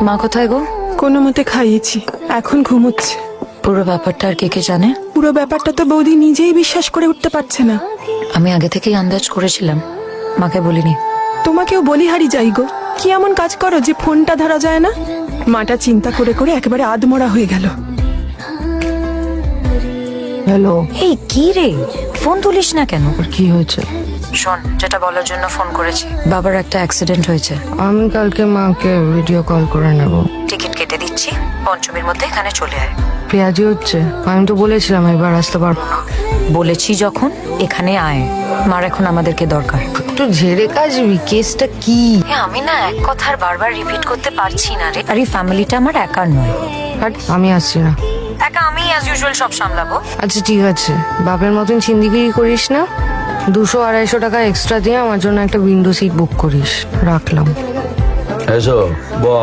মা কোথায় গো? কোনো মতে খাইয়েছি, এখন ঘুমোচ্ছে। পুরো ব্যাপারটা আর কে কে জানে? পুরো ব্যাপারটা তো বৌদি নিজেই বিশ্বাস করে উঠতে পারছে না। আমি আগে থেকেই আন্দাজ করেছিলাম, মাকে বলিনি। তোমাকেও বলিহারি যাই গো, কি এমন কাজ করো যে ফোনটা ধরা যায় না? মাটা চিন্তা করে করে একেবারে আধমরা হয়ে গেল। হ্যালো, এই কি রে, ফোন তুলিস না কেন? কি হয়েছে? শোন, যেটা বলার জন্য ফোন করেছি, বাবার একটা অ্যাক্সিডেন্ট হয়েছে। আমি কালকে মাকে ভিডিও কল করে নেব। টিকিট কেটে দিচ্ছি, পঞ্চমীর মধ্যে এখানে চলে আয়। পেঁয়াজি হচ্ছে, আমি তো বলেছিলাম এবার আসতে পারবো না। বলেছি যখন, এখানে আয়। মার এখন আমাদেরকে দরকার। একটু ঝেড়ে কাজবি, কেসটা কি? আমি না এক কথা আর বারবার রিপিট করতে পারছি না রে। আর এই ফ্যামিলিটা আমার একার নয়। হাট, আমি আসছি না। একা আমি অ্যাজ ইউজুয়াল সব সামলাবো। আচ্ছা ঠিক আছে, বাপের মতন চিন্দিগিরি করিস না। 200-250 টাকা এক্সট্রা দিয়ে আমার জন্য একটা উইন্ডো সিট বুক করিস। রাখলাম। এসো বল।